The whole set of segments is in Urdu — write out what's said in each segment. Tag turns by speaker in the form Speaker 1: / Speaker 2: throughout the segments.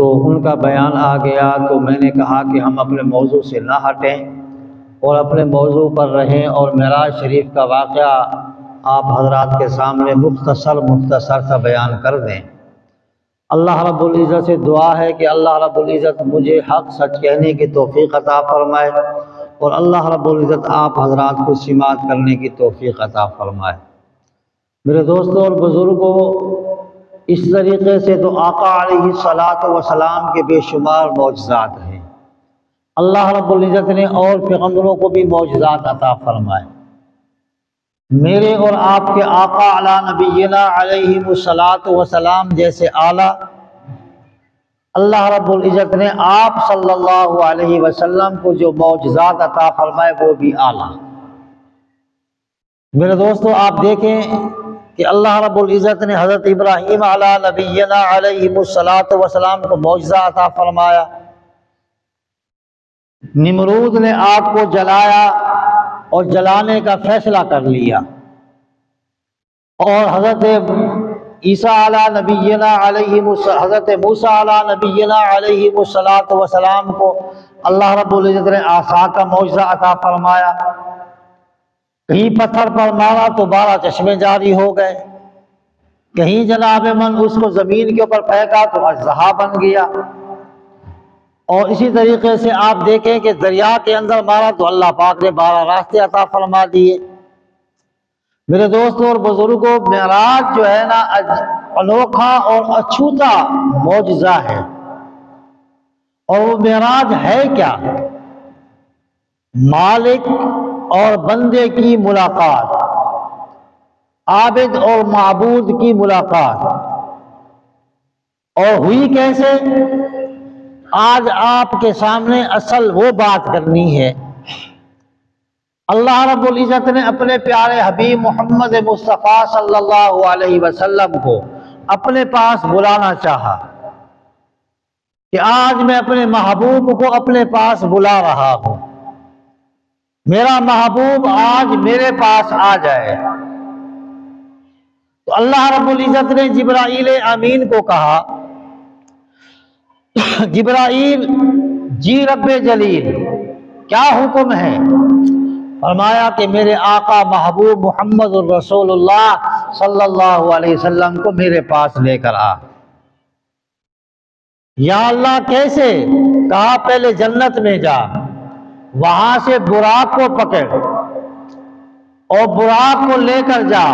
Speaker 1: تو ان کا بیان آ گیا، تو میں نے کہا کہ ہم اپنے موضوع سے نہ ہٹیں اور اپنے موضوع پر رہیں، اور معراج شریف کا واقعہ آپ حضرات کے سامنے مختصر سا بیان کر دیں۔ اللہ رب العزت سے دعا ہے کہ اللہ رب العزت مجھے حق سچ کہنے کی توفیق عطا فرمائے، اور اللہ رب العزت آپ حضرات کو سماعت کرنے کی توفیق عطا فرمائے۔ میرے دوستوں اور بزرگوں، اس طریقے سے تو آقا علیہ الصلاۃ والسلام کے بے شمار معجزات ہیں۔ اللہ رب العزت نے اور پیغمبروں کو بھی معجزات عطا فرمائے۔ میرے اور آپ کے آقا علی نبینا علیہ الصلاۃ والسلام جیسے اعلیٰ اللہ رب العزت نے آپ صلی اللہ علیہ وسلم کو جو معجزات عطا فرمائے وہ بھی اعلیٰ۔ میرے دوستو، آپ دیکھیں کہ اللہ رب العزت نے حضرت ابراہیم علی نبینا علیہ الصلاۃ والسلام کو معجزہ عطا فرمایا۔ نمرود نے آگ کو جلایا اور جلانے کا فیصلہ کر لیا، اور حضرت عیسیٰ علی نبینا علیہ حضرت موسیٰ علی نبینا علیہ الصلاۃ والسلام کو اللہ رب العزت نے عصا کا معجزہ عطا فرمایا۔ کہیں پتھر پر مارا تو 12 چشمے جاری ہو گئے، کہیں جناب من اس کو زمین کے اوپر پھینکا تو اژدہا بن گیا، اور اسی طریقے سے آپ دیکھیں کہ دریا کے اندر مارا تو اللہ پاک نے 12 راستے عطا فرما دیے۔ میرے دوستوں اور بزرگوں، معراج جو ہے نا انوکھا اور اچھوتا معجزہ ہے، اور وہ معراج ہے کیا؟ مالک اور بندے کی ملاقات، عابد اور معبود کی ملاقات۔ اور ہوئی کیسے؟ آج آپ کے سامنے اصل وہ بات کرنی ہے۔ اللہ رب العزت نے اپنے پیارے حبیب محمد مصطفیٰ صلی اللہ علیہ وسلم کو اپنے پاس بلانا چاہا کہ آج میں اپنے محبوب کو اپنے پاس بلا رہا ہوں، میرا محبوب آج میرے پاس آ جائے۔ تو اللہ رب العزت نے جبرائیل امین کو کہا، جبرائیل جی رب جلیل کیا حکم ہے؟ فرمایا کہ میرے آقا محبوب محمد الرسول اللہ صلی اللہ علیہ وسلم کو میرے پاس لے کر آ۔ یا اللہ کیسے؟ کہا پہلے جنت میں جا، وہاں سے براق کو پکڑ اور براق کو لے کر جا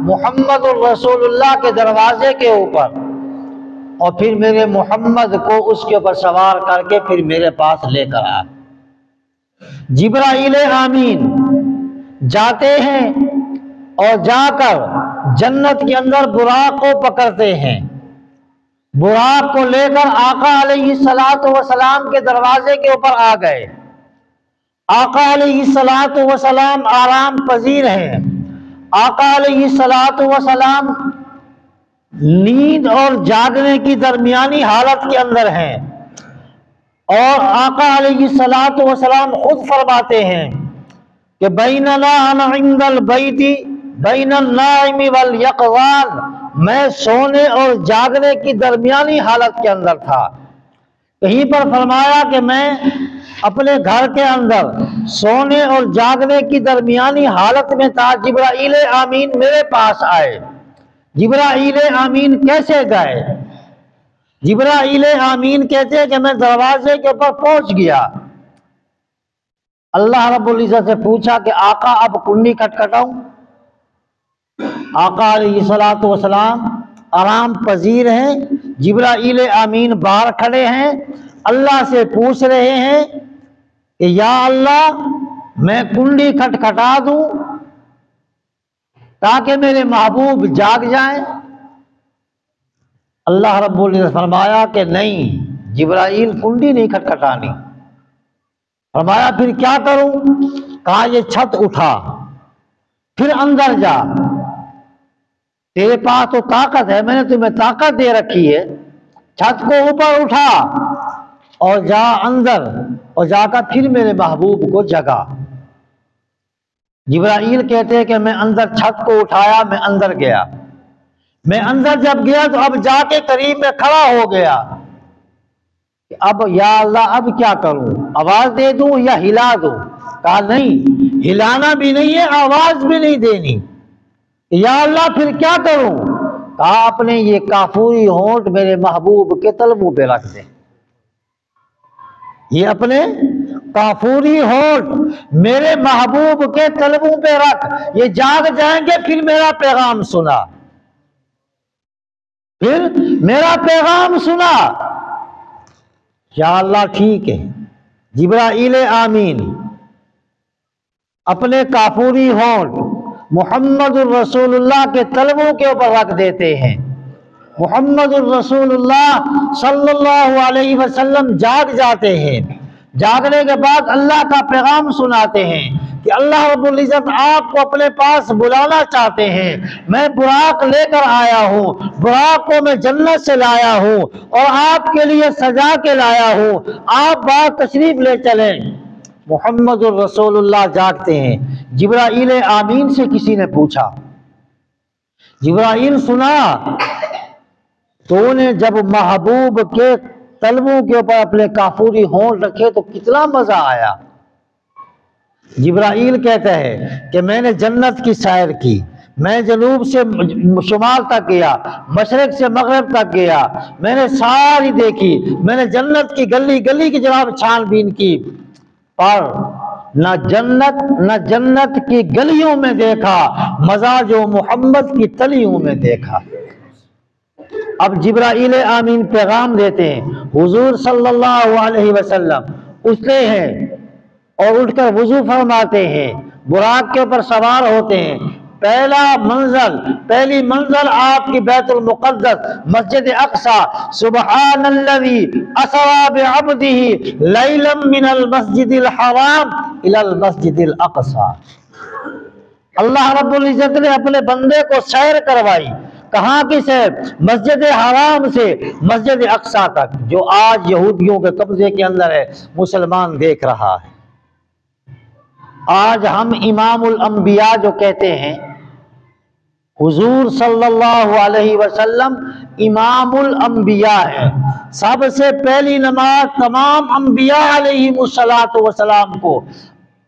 Speaker 1: محمد الرسول اللہ کے دروازے کے اوپر، اور پھر میرے محمد کو اس کے اوپر سوار کر کے پھر میرے پاس لے کر آ۔ جبرائیل آمین جاتے ہیں اور جا کر جنت کے اندر براق کو پکڑتے ہیں، براق کو لے کر آقا علیہ الصلاۃ والسلام کے دروازے کے اوپر آ گئے۔ آقا علیہ الصلاۃ والسلام آرام پذیر ہیں، آقا علیہ الصلاۃ والسلام نیند اور جاگنے کی درمیانی حالت کے اندر ہیں، اور آقا علیہ الصلاۃ والسلام خود فرماتے ہیں کہ بیننا انا عند البیت بین النائم والیقظان، میں سونے اور جاگنے کی درمیانی حالت کے اندر تھا۔ کہیں پر فرمایا کہ میں اپنے گھر کے اندر سونے اور جاگنے کی درمیانی حالت میں تھا، جبرائیل آمین میرے پاس آئے۔ جبرائیل آمین کیسے گئے؟ جبرائیل آمین کہتے ہیں کہ میں دروازے کے اوپر پہنچ گیا، اللہ رب العزت سے پوچھا کہ آقا اب کنڈی کھٹکھٹاؤں؟ آقا علیہ الصلاۃ والسلام آرام پذیر ہیں، جبرائیل آمین باہر کھڑے ہیں، اللہ سے پوچھ رہے ہیں کہ یا اللہ میں کنڈی کھٹکھٹا دوں تاکہ میرے محبوب جاگ جائیں؟ اللہ رب العزت فرمایا کہ نہیں، جبرائیل کنڈی نہیں کھٹکھٹانی۔ فرمایا پھر کیا کروں؟ کہا یہ چھت اٹھا، پھر اندر جا، تیرے پاس تو طاقت ہے، میں نے تمہیں طاقت دے رکھی ہے، چھت کو اوپر اٹھا اور جا اندر، اور جا کر پھر میرے محبوب کو جگا۔ جبرائیل کہتے ہیں کہ میں اندر چھت کو اٹھایا، میں اندر گیا، میں اندر جب گیا تو اب جا کے قریب میں کھڑا ہو گیا، کہ اب یا اللہ اب کیا کروں، آواز دے دوں یا ہلا دوں؟ کہا نہیں، ہلانا بھی نہیں ہے، آواز بھی نہیں دینی۔ یا اللہ پھر کیا کروں؟ کہا اپنے یہ کافوری ہونٹ میرے محبوب کے تلووں پہ رکھ دیں، یہ اپنے کافوری ہونٹ میرے محبوب کے تلووں پہ رکھ، یہ جاگ جائیں گے پھر میرا پیغام سنا، پھر میرا پیغام سنا۔ یا اللہ ٹھیک ہے۔ جبرائیل آمین اپنے کافوری ہونٹ محمد الرسول اللہ کے تلووں کے اوپر رکھ دیتے ہیں۔ محمد الرسول اللہ صلی اللہ علیہ وسلم جاگ جاتے ہیں۔ جاگنے کے بعد اللہ کا پیغام سناتے ہیں کہ اللہ رب العزت آپ کو اپنے پاس بلانا چاہتے ہیں، میں براق لے کر آیا ہوں، براق کو میں جنت سے لایا ہوں اور آپ کے لیے سجا کے لایا ہوں، آپ باہر تشریف لے چلیں۔ محمد الرسول اللہ جاگتے ہیں۔ جبرائیل آمین سے کسی نے پوچھا، جبرائیل سنا تو نے جب محبوب کے تلووں کے اوپر اپنے کافوری ہونٹ رکھے تو کتنا مزہ آیا۔ جبرائیل کہتا ہے کہ میں نے جنت کی سیر کی، میں جنوب سے شمال تک گیا، مشرق سے مغرب تک گیا، میں نے ساری دیکھی، میں نے جنت کی گلی گلی کی جناب چھان بین کی، پر نہ جنت کی گلیوں میں دیکھا مزہ جو محمد کی تلیوں میں دیکھا۔ اب جبرائیل آمین پیغام دیتے ہیں، حضور صلی اللہ علیہ وسلم اٹھتے ہیں اور اٹھ کر وضو فرماتے ہیں، براق کے اوپر سوار ہوتے ہیں۔ پہلی منزل آپ کی بیت المقدس مسجد اقصی، سبحان الذی اسری بعبدہ لیلا من المسجد الحرام الی المسجد الاقصی۔ اللہ رب العزت نے اپنے بندے کو سیر کروائی، کہاں کی سیر؟ مسجد حرام سے مسجد اقصی تک، جو آج یہودیوں کے قبضے کے اندر ہے، مسلمان دیکھ رہا ہے۔ آج ہم امام الانبیاء جو کہتے ہیں، حضور صلی اللہ علیہ وسلم امام الانبیاء ہے۔ سب سے پہلی نماز تمام انبیاء علیہ السلام کو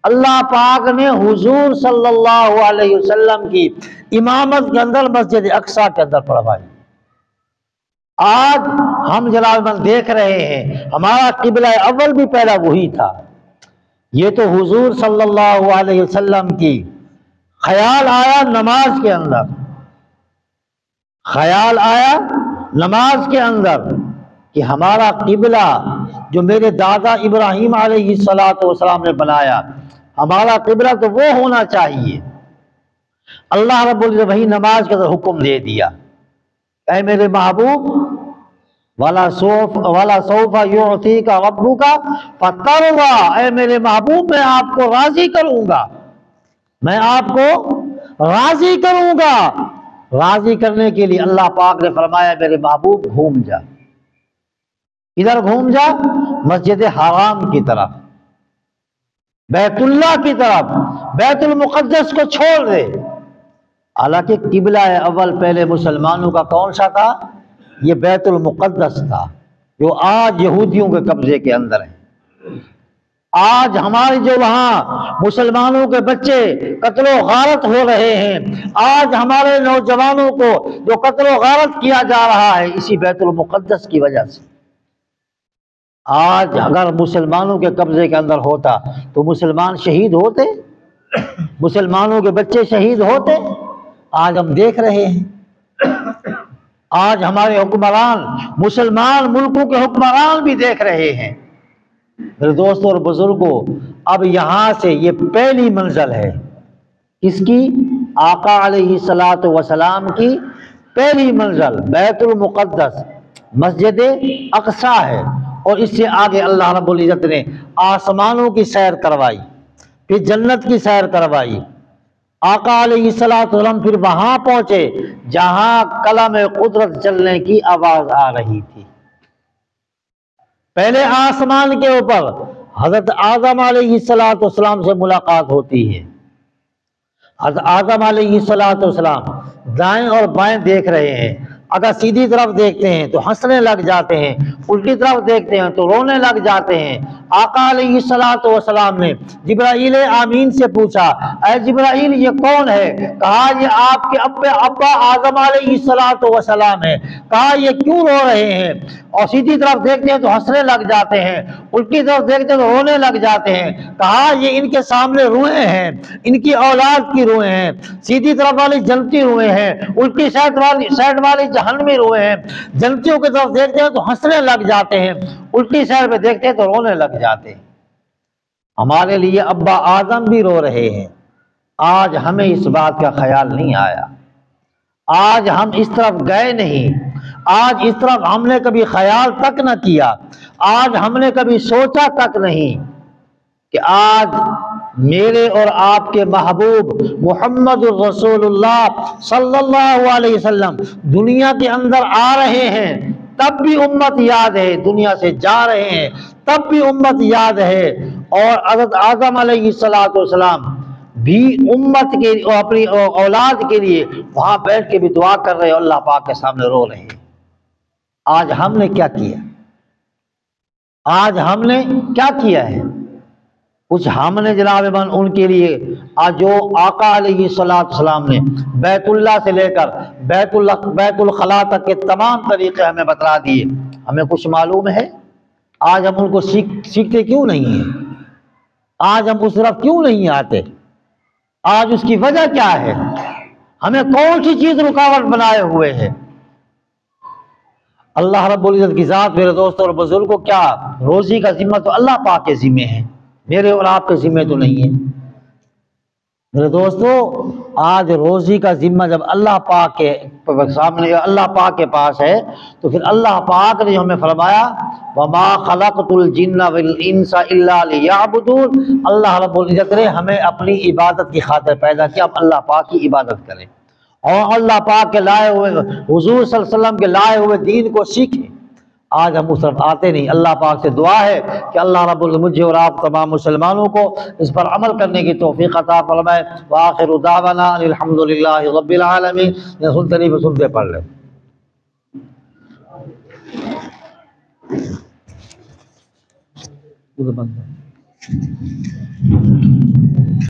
Speaker 1: اللہ پاک نے حضور صلی اللہ علیہ وسلم کی امامت کے اندر مسجد اقصی کے اندر پڑھوائی۔ آج ہم جناب دیکھ رہے ہیں، ہمارا قبلہ اول بھی پہلا وہی تھا۔ یہ تو حضور صلی اللہ علیہ وسلم کی خیال آیا نماز کے اندر، خیال آیا نماز کے اندر کہ ہمارا قبلہ جو میرے دادا ابراہیم علیہ السلام نے بنایا، ہمارا قبلہ تو وہ ہونا چاہیے۔ اللہ رب العزت وہی نماز کے اندر حکم دے دیا، اے میرے محبوب وَلَا سَوْفَ يُعْطِيكَ رَبُّكَ فَتَرْضَىٰ، اے میرے محبوب میں آپ کو راضی کروں گا، میں آپ کو راضی کروں گا۔ راضی کرنے کے لیے اللہ پاک نے فرمایا میرے محبوب گھوم جا، ادھر گھوم جا، مسجد حرام کی طرف، بیت اللہ کی طرف، بیت المقدس کو چھوڑ دے۔ حالانکہ قبلہ اول پہلے مسلمانوں کا کون سا تھا؟ یہ بیت المقدس تھا، جو آج یہودیوں کے قبضے کے اندر ہے۔ آج ہمارے جو وہاں مسلمانوں کے بچے قتل و غارت ہو رہے ہیں، آج ہمارے نوجوانوں کو جو قتل و غارت کیا جا رہا ہے، اسی بیت المقدس کی وجہ سے۔ آج اگر مسلمانوں کے قبضے کے اندر ہوتا تو مسلمان شہید ہوتے، مسلمانوں کے بچے شہید ہوتے۔ آج ہم دیکھ رہے ہیں، آج ہمارے حکمران، مسلمان ملکوں کے حکمران بھی دیکھ رہے ہیں۔ میرے دوستوں اور بزرگوں، اب یہاں سے یہ پہلی منزل ہے، اس کی آقا علیہ السلام کی پہلی منزل بیت المقدس مسجد اقصی ہے، اور اس سے آگے اللہ رب العزت نے آسمانوں کی سیر کروائی، پھر جنت کی سیر کروائی۔ آقا علیہ السلام پھر وہاں پہنچے جہاں کلام قدرت چلنے کی آواز آ رہی تھی۔ پہلے آسمان کے اوپر حضرت آدم علیہ السلام سے ملاقات ہوتی ہے۔ حضرت آدم علیہ السلام دائیں اور بائیں دیکھ رہے ہیں، اگر سیدھی طرف دیکھتے ہیں تو ہنسنے لگ جاتے ہیں، الٹی طرف دیکھتے ہیں تو رونے لگ جاتے ہیں۔ آقا علیہ الصلوۃ والسلام نے جبرائیل امین سے پوچھا، اے جبرائیل یہ کون ہے؟ کہا یہ آپ کے ابا آدم علیہ الصلوۃ والسلام ہے۔ کہا یہ کیوں رو رہے ہیں؟ اور سیدھی طرف دیکھتے ہیں تو ہنسنے لگ جاتے ہیں، الٹی طرف دیکھتے ہیں تو رونے لگ جاتے ہیں۔ کہا یہ ان کے سامنے روئیں ہیں، ان کی اولاد کی روئیں ہیں، سیدھی طرف والی جنتی روئیں ہیں، الٹی سائڈ والی جہنمی روئیں ہیں۔ جنتیوں کی طرف دیکھتے ہیں تو ہنسنے لگ جاتے ہیں، الٹی سائڈ پہ دیکھتے ہیں تو رونے لگ جاتے ہیں۔ ہمارے لیے ابا آدم بھی رو رہے ہیں، آج ہمیں اس بات کا خیال نہیں آیا، آج ہم اس طرف گئے نہیں، آج اس طرف ہم نے کبھی خیال تک نہ کیا، آج ہم نے کبھی سوچا تک نہیں کہ آج میرے اور آپ کے محبوب محمد الرسول اللہ صلی اللہ علیہ وسلم دنیا کے اندر آ رہے ہیں، تب بھی امت یاد ہے، دنیا سے جا رہے ہیں تب بھی امت یاد ہے۔ اور حضرت آدم علیہ السلام بھی امت کے اپنی اولاد کے لیے وہاں بیٹھ کے بھی دعا کر رہے ہیں، اللہ پاک کے سامنے رو رہے ہیں۔ آج ہم نے کیا کیا؟ آج ہم نے کیا کیا ہے؟ کچھ ہم نے جناب من ان کے لیے آج جو آقا علیہ السلام نے بیت اللہ سے لے کر بیت الخلاء تک کے تمام طریقے ہمیں بتلا دیے، ہمیں کچھ معلوم ہے؟ آج ہم ان کو سیکھتے کیوں نہیں ہیں؟ آج ہم اس طرف کیوں نہیں آتے؟ آج اس کی وجہ کیا ہے؟ ہمیں کون سی چیز رکاوٹ بنائے ہوئے ہے؟ اللہ رب العزت کی ذات میرے دوستوں اور بزرگوں، کیا روزی کا ذمہ تو اللہ پاک کے ذمہ ہے، میرے اور آپ کے ذمہ تو نہیں ہے۔ میرے دوستو، آج روزی کا ذمہ جب اللہ پاک کے سامنے، اللہ پاک کے پاس ہے، تو پھر اللہ پاک نے ہمیں فرمایا وَمَا خَلَقْتُ الْجِنَّ وَالْإِنسَ إِلَّا لِيَعْبُدُونَ۔ اللہ رب العزت نے ہمیں اپنی عبادت کی خاطر پیدا کیا، ہم اللہ پاک کی عبادت کریں اور اللہ پاک کے لائے ہوئے حضور صلی اللہ علیہ وسلم کے لائے ہوئے دین کو سیکھیں۔ آج ہم اس طرف آتے نہیں۔ اللہ پاک سے دعا ہے کہ اللہ رب العزت مجھے اور آپ تمام مسلمانوں کو اس پر عمل کرنے کی توفیق عطا فرمائے۔ وآخر دعوانا الحمدللہ رب العالمین۔ سنتے نہیں سنتے پڑھ لیں۔